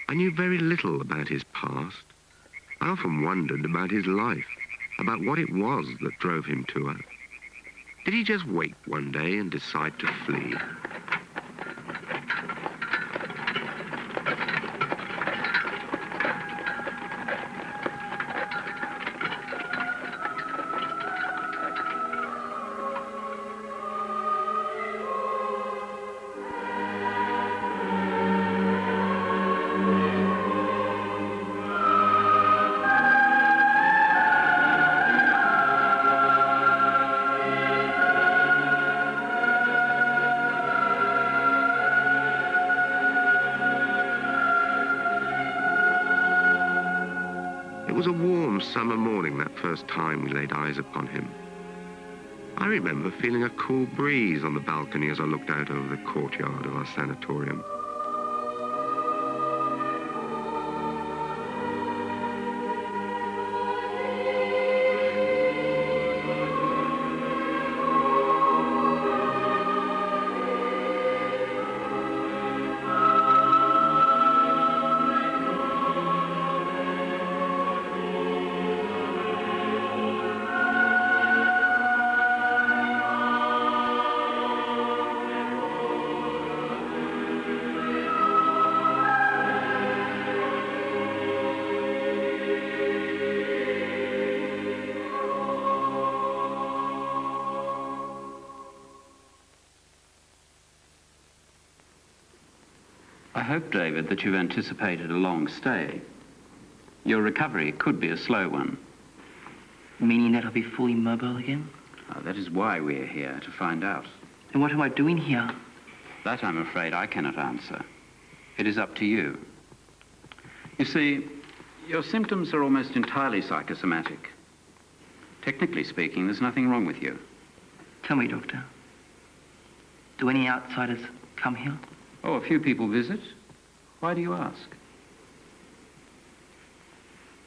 I knew very little about his past. I often wondered about his life, about what it was that drove him to her. Did he just wake one day and decide to flee? It was a warm summer morning that first time we laid eyes upon him. I remember feeling a cool breeze on the balcony as I looked out over the courtyard of our sanatorium. I hope, David, that you've anticipated a long stay. Your recovery could be a slow one. Meaning that I'll be fully mobile again? That is why we're here, to find out. And what am I doing here? That, I'm afraid, I cannot answer. It is up to you. You see, your symptoms are almost entirely psychosomatic. Technically speaking, there's nothing wrong with you. Tell me, Doctor. Do any outsiders come here? Oh, a few people visit. Why do you ask?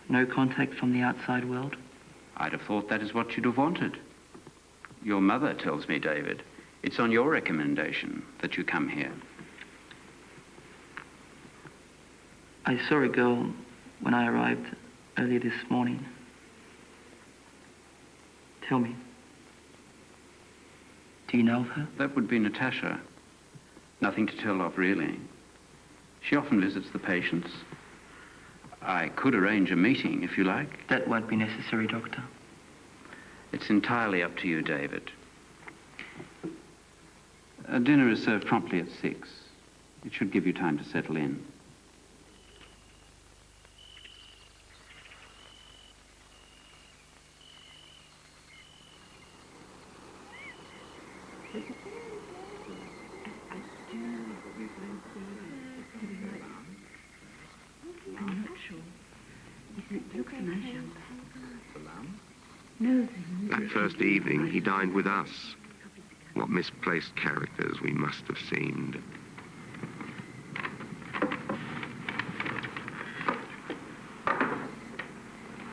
No contact from the outside world? I'd have thought that is what you'd have wanted. Your mother tells me, David, it's on your recommendation that you come here. I saw a girl when I arrived earlier this morning. Tell me, do you know of her? That would be Natasha. Nothing to tell of, really. She often visits the patients. I could arrange a meeting, if you like. That won't be necessary, Doctor. It's entirely up to you, David. Dinner is served promptly at 6. It should give you time to settle in. That first evening, he dined with us. What misplaced characters we must have seemed.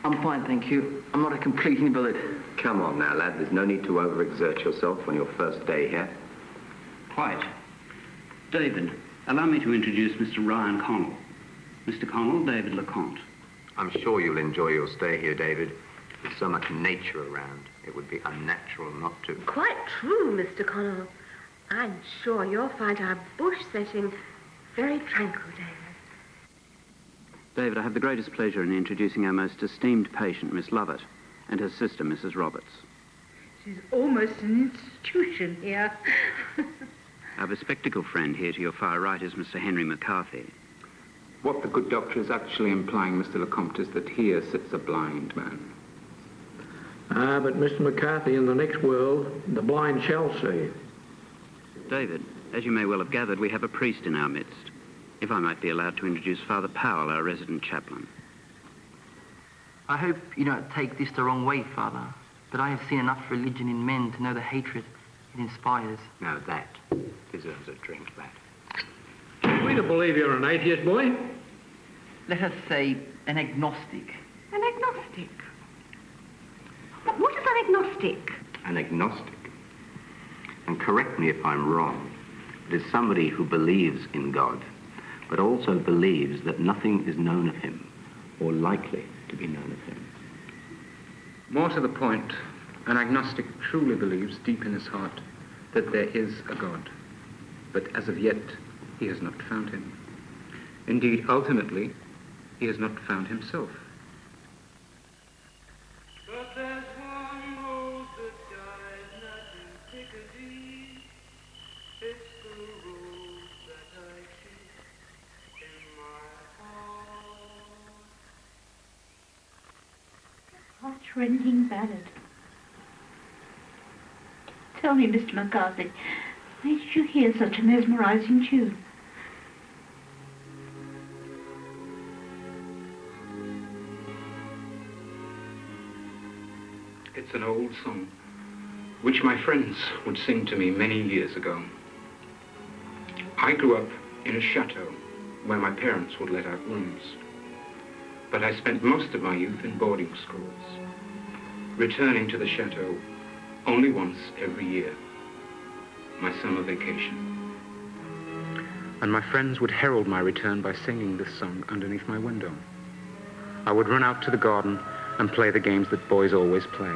I'm fine, thank you. I'm not a complete invalid. Come on now, lad. There's no need to overexert yourself on your first day here. Quite. David, allow me to introduce Mr. Ryan Connell. Mr. Connell, David LeConte. I'm sure you'll enjoy your stay here, David. There's so much nature around. It would be unnatural not to. Quite true, Mr. Connell. I'm sure you'll find our bush setting very tranquil, David. David, I have the greatest pleasure in introducing our most esteemed patient, Miss Lovett, and her sister, Mrs. Roberts. She's almost an institution here. Our bespectacled friend here to your far right is Mr. Henry McCarthy. What the good doctor is actually implying, Mr. LeComte, is that here sits a blind man. But Mr. McCarthy, in the next world, the blind shall see. David, as you may well have gathered, we have a priest in our midst. If I might be allowed to introduce Father Powell, our resident chaplain. I hope you don't take this the wrong way, Father, but I have seen enough religion in men to know the hatred it inspires. Now that deserves a drink, lad. Are we to believe you're an atheist, boy? Let us say an agnostic. An agnostic? What is an agnostic? An agnostic. And correct me if I'm wrong, but is somebody who believes in God, but also believes that nothing is known of him or likely to be known of him. More to the point, an agnostic truly believes deep in his heart that there is a God, but as of yet he has not found him. Indeed, ultimately, he has not found himself. But there's one road that dies not in Piccadilly. It's the road that I keep in my heart. Heart-rending ballad. Tell me, Mr. McCarthy, where did you hear such a mesmerizing tune? It's an old song, which my friends would sing to me many years ago. I grew up in a chateau where my parents would let out rooms, but I spent most of my youth in boarding schools, returning to the chateau only once every year, my summer vacation. And my friends would herald my return by singing this song underneath my window. I would run out to the garden and play the games that boys always play.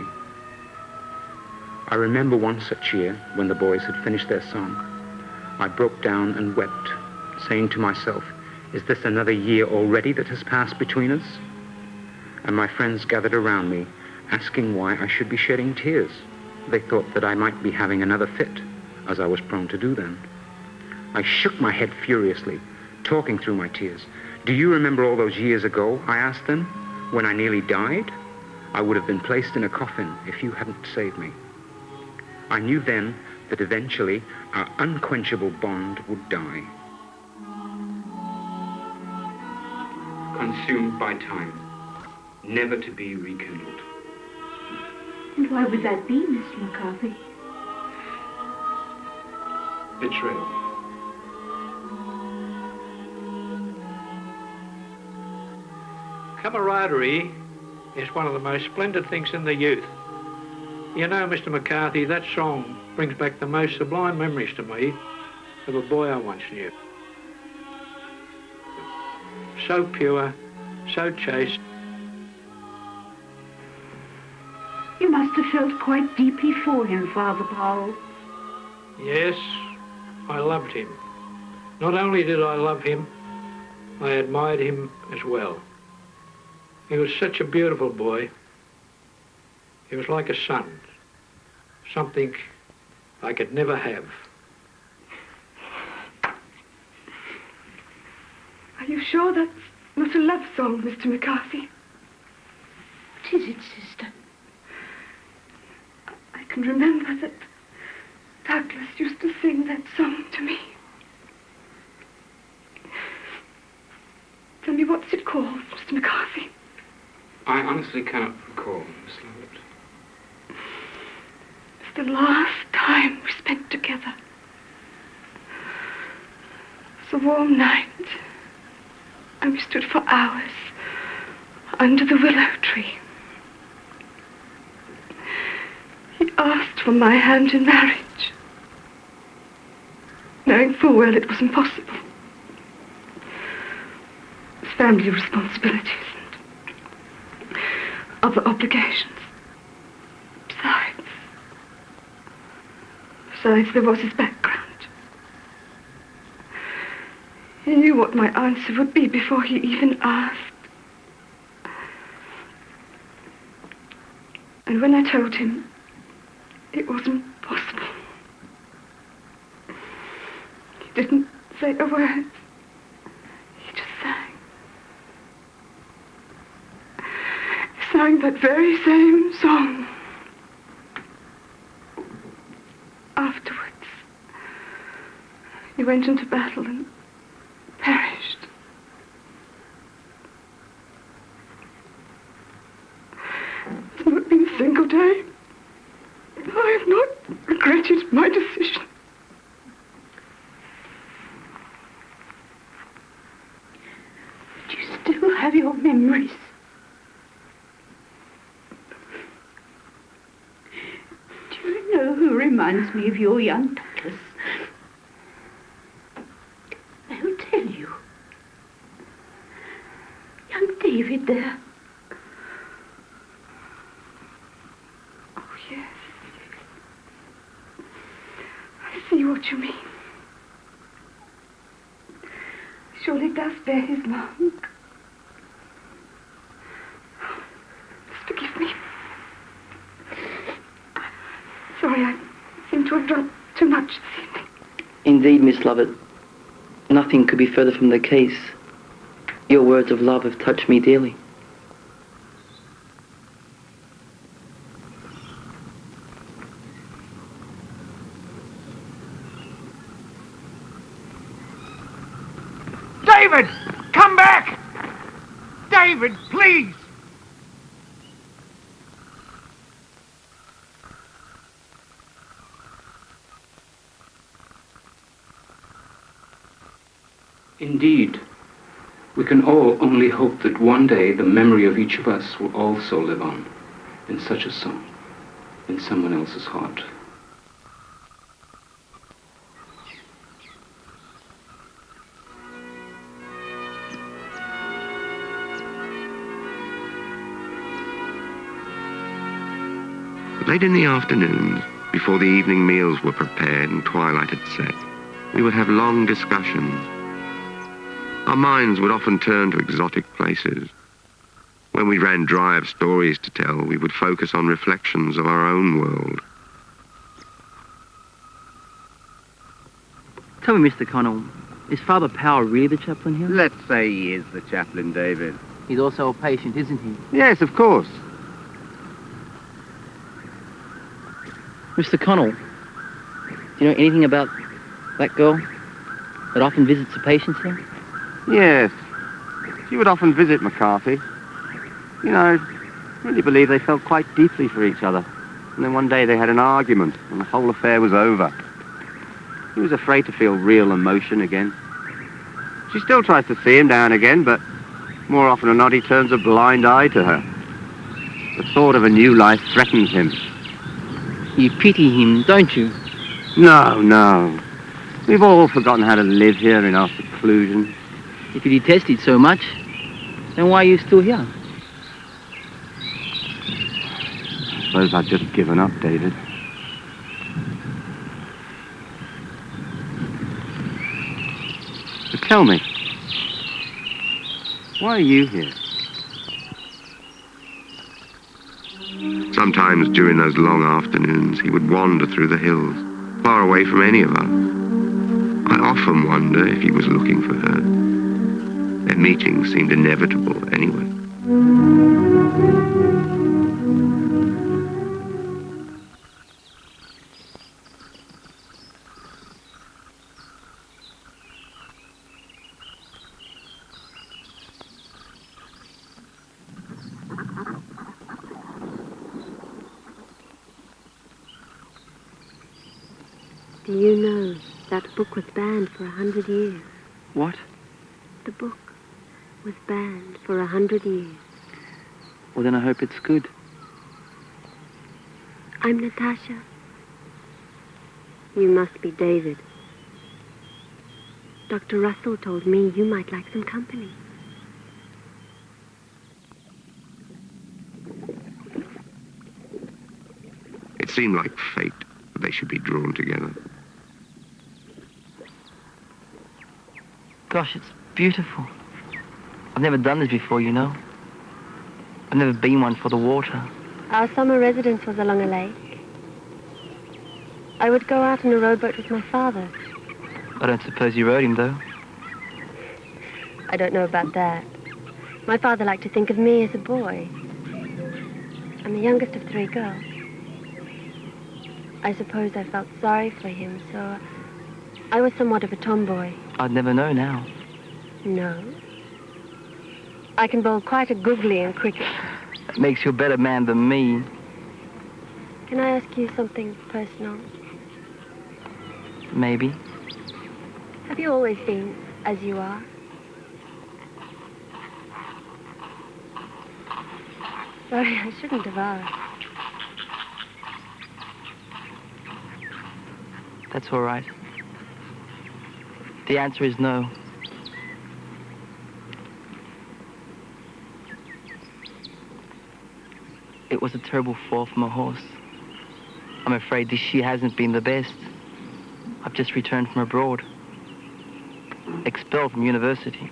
I remember one such year when the boys had finished their song. I broke down and wept, saying to myself, is this another year already that has passed between us? And my friends gathered around me, asking why I should be shedding tears. They thought that I might be having another fit, as I was prone to do then. I shook my head furiously, talking through my tears. Do you remember all those years ago, I asked them, when I nearly died? I would have been placed in a coffin if you hadn't saved me. I knew then that eventually our unquenchable bond would die. Consumed by time, never to be rekindled. And why would that be, Mr. McCarthy? Betrayal. Camaraderie is one of the most splendid things in the youth. You know, Mr. McCarthy, that song brings back the most sublime memories to me of a boy I once knew. So pure, so chaste. You must have felt quite deeply for him, Father Powell. Yes, I loved him. Not only did I love him, I admired him as well. He was such a beautiful boy. He was like a son, something I could never have. Are you sure that's not a love song, Mr. McCarthy? What is it, sister? I can remember that Douglas used to sing that song to me. Tell me, what's it called, Mr. McCarthy? I honestly cannot recall, Miss Lovett. It's the last time we spent together. It was a warm night, and we stood for hours under the willow tree. He asked for my hand in marriage, knowing full well it was impossible. His family responsibilities and other obligations. Besides, there was his background. He knew what my answer would be before he even asked. And when I told him it wasn't possible, he didn't say a word. He just sang. He sang that very same song. Afterwards, he went into battle and perished. There's not been a single day I have not regretted my decision. But you still have your memories. Do you know who reminds me of your young Douglas? They'll tell you. leave it there. Oh, yes. I see what you mean. Surely it does bear his mark. Forgive me. Sorry, I seem to have drunk too much this evening. Indeed, Miss Lovett, nothing could be further from the case. Your words of love have touched me dearly. David! Come back! David, please! Indeed, we can all only hope that one day the memory of each of us will also live on in such a song, in someone else's heart. Late in the afternoons, before the evening meals were prepared and twilight had set, we would have long discussions. Our minds would often turn to exotic places. When we ran dry of stories to tell, we would focus on reflections of our own world. Tell me, Mr. Connell, is Father Power really the chaplain here? Let's say he is the chaplain, David. He's also a patient, isn't he? Yes, of course. Mr. Connell, do you know anything about that girl that often visits the patients here? Yes. She would often visit McCarthy. You know, I really believe they felt quite deeply for each other. And then one day they had an argument, and the whole affair was over. He was afraid to feel real emotion again. She still tries to see him now and again, but more often than not he turns a blind eye to her. The thought of a new life threatens him. You pity him, don't you? No, no. We've all forgotten how to live here in our seclusion. If you detest it so much, then why are you still here? I suppose I've just given up, David. But tell me, why are you here? Sometimes during those long afternoons, he would wander through the hills, far away from any of us. I often wonder if he was looking for her. Their meetings seemed inevitable anyway. Do you know that book was banned for 100 years? What? The book was banned for 100 years. Well, then I hope it's good. I'm Natasha. You must be David. Dr. Russell told me you might like some company. It seemed like fate that they should be drawn together. Gosh, it's beautiful. I've never done this before, you know. I've never been one for the water. Our summer residence was along a lake. I would go out in a rowboat with my father. I don't suppose you rode him, though. I don't know about that. My father liked to think of me as a boy. I'm the youngest of 3 girls. I suppose I felt sorry for him, so I was somewhat of a tomboy. I'd never know now. No. I can bowl quite a googly in cricket. That makes you a better man than me. Can I ask you something personal? Maybe. Have you always been as you are? Sorry, I shouldn't have asked. That's all right. The answer is no. It was a terrible fall from a horse. I'm afraid this year hasn't been the best. I've just returned from abroad. Expelled from university.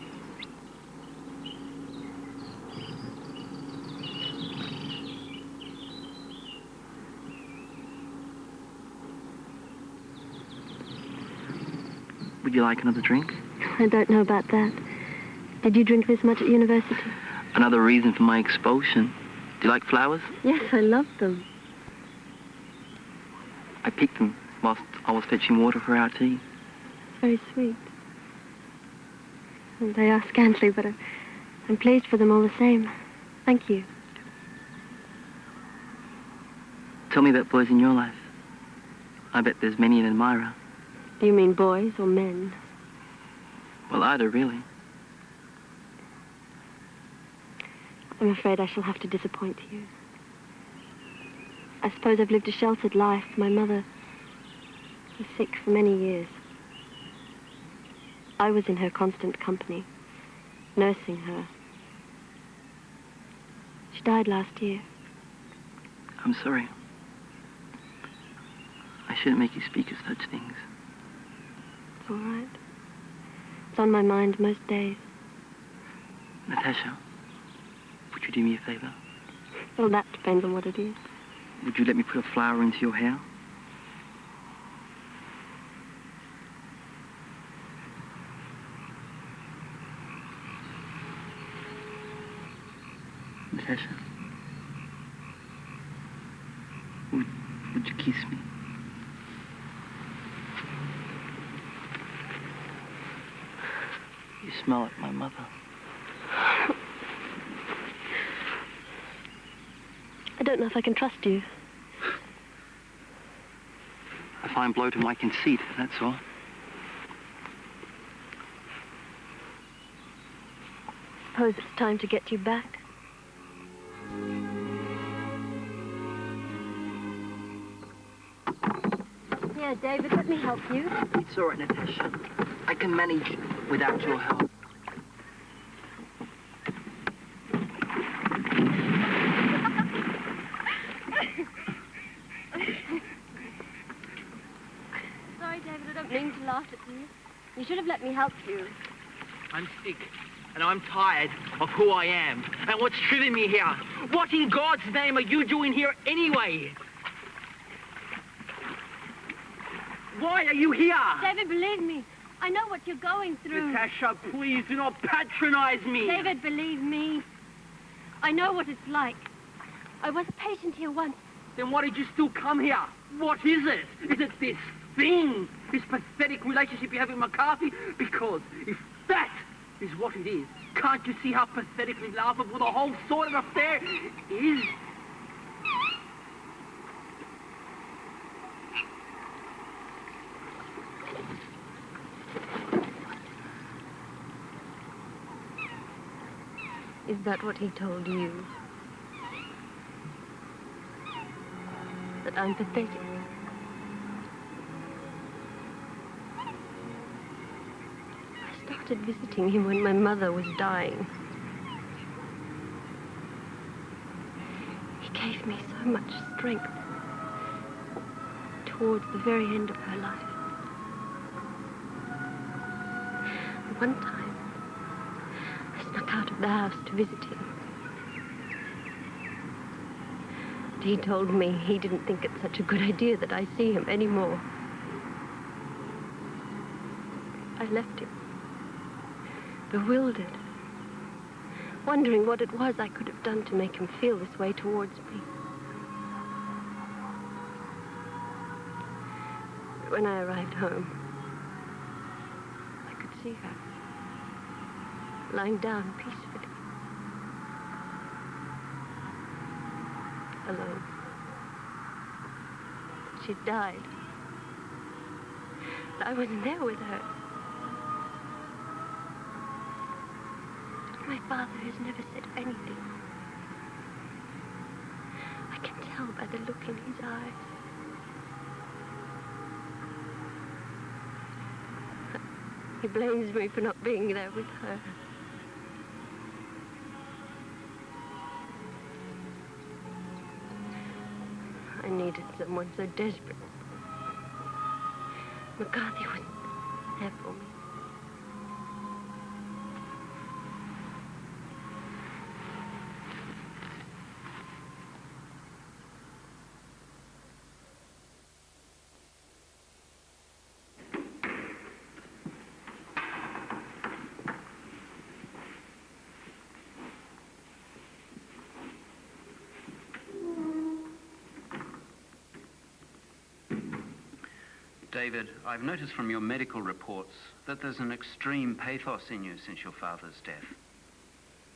Would you like another drink? I don't know about that. Did you drink this much at university? Another reason for my expulsion. Do you like flowers? Yes, I love them. I picked them whilst I was fetching water for our tea. It's very sweet. And they are scantily, but I'm pleased for them all the same. Thank you. Tell me about boys in your life. I bet there's many an admirer. Do you mean boys or men? Well, either, really. I'm afraid I shall have to disappoint you. I suppose I've lived a sheltered life. My mother was sick for many years. I was in her constant company, nursing her. She died last year. I'm sorry. I shouldn't make you speak of such things. It's all right. It's on my mind most days. Natasha, would you do me a favor? Well, that depends on what it is. Would you let me put a flower into your hair? Natasha, would you kiss me? You smell like my mother. I don't know if I can trust you. A fine blow to my conceit, that's all. Suppose it's time to get you back. Here, David, let me help you. It's all right, Natasha. I can manage without your help. Sorry, David, I don't mean to laugh at you. You should have let me help you. I'm sick, and I'm tired of who I am and what's driven me here. What in God's name are you doing here anyway? Why are you here? David, believe me. I know what you're going through. Natasha, please do not patronize me. David, believe me. I know what it's like. I was a patient here once. Then why did you still come here? What is it? Is it this thing? This pathetic relationship you have with McCarthy? Because if that is what it is, can't you see how pathetically laughable the whole sort of affair is? Is that what he told you? That I'm pathetic? I started visiting him when my mother was dying. He gave me so much strength towards the very end of her life. One time, I snuck out of the house to visit him. He told me he didn't think it such a good idea that I see him anymore. I left him, bewildered, wondering what it was I could have done to make him feel this way towards me. But when I arrived home, I could see her lying down peacefully, alone. She died. But I wasn't there with her. My father has never said anything. I can tell by the look in his eyes. He blames me for not being there with her. needed someone so desperate. McCarthy wasn't there for me. David, I've noticed from your medical reports that there's an extreme pathos in you since your father's death.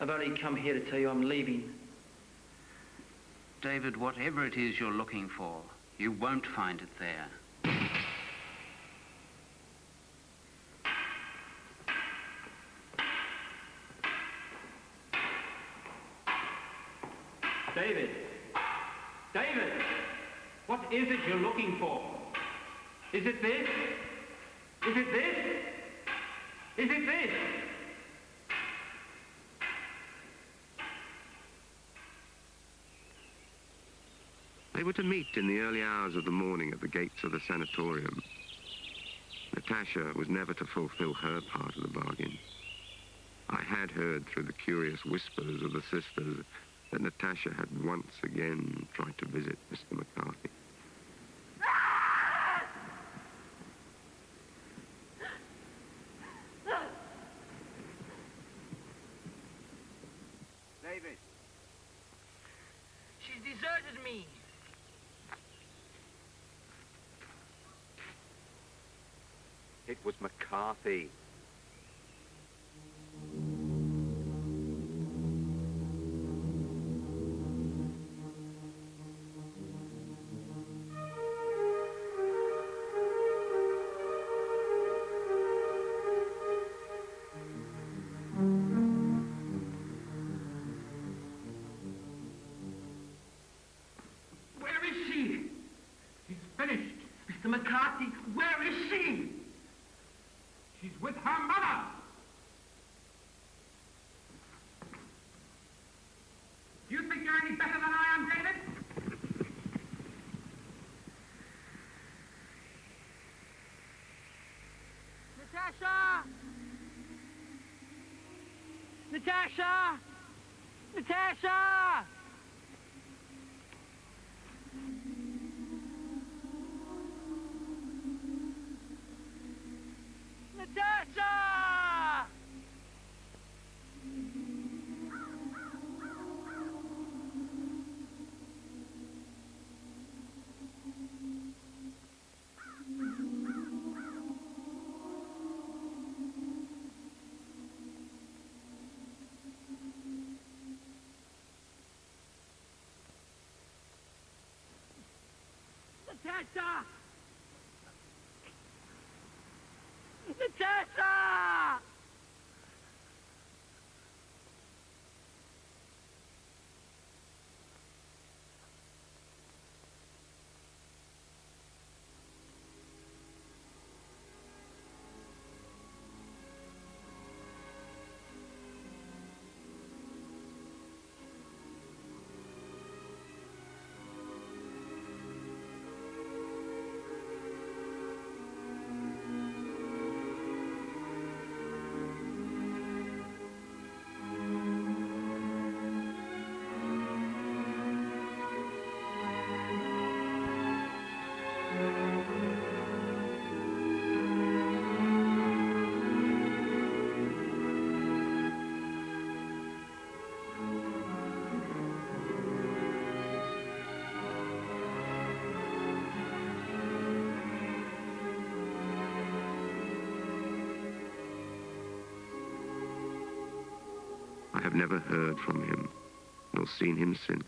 I've only come here to tell you I'm leaving. David, whatever it is you're looking for, you won't find it there. David! David! What is it you're looking for? Is it this? Is it this? Is it this? They were to meet in the early hours of the morning at the gates of the sanatorium. Natasha was never to fulfill her part of the bargain. I had heard through the curious whispers of the sisters that Natasha had once again tried to visit Mr. McCarthy. David. She's deserted me. It was McCarthy. Where is she? She's finished. Mr. McCarthy, where is she? She's with her mother. Do you think you're any better than I am, David? Natasha! Natasha! Natasha! Natasha! Natasha! Natasha! I have never heard from him, nor seen him since.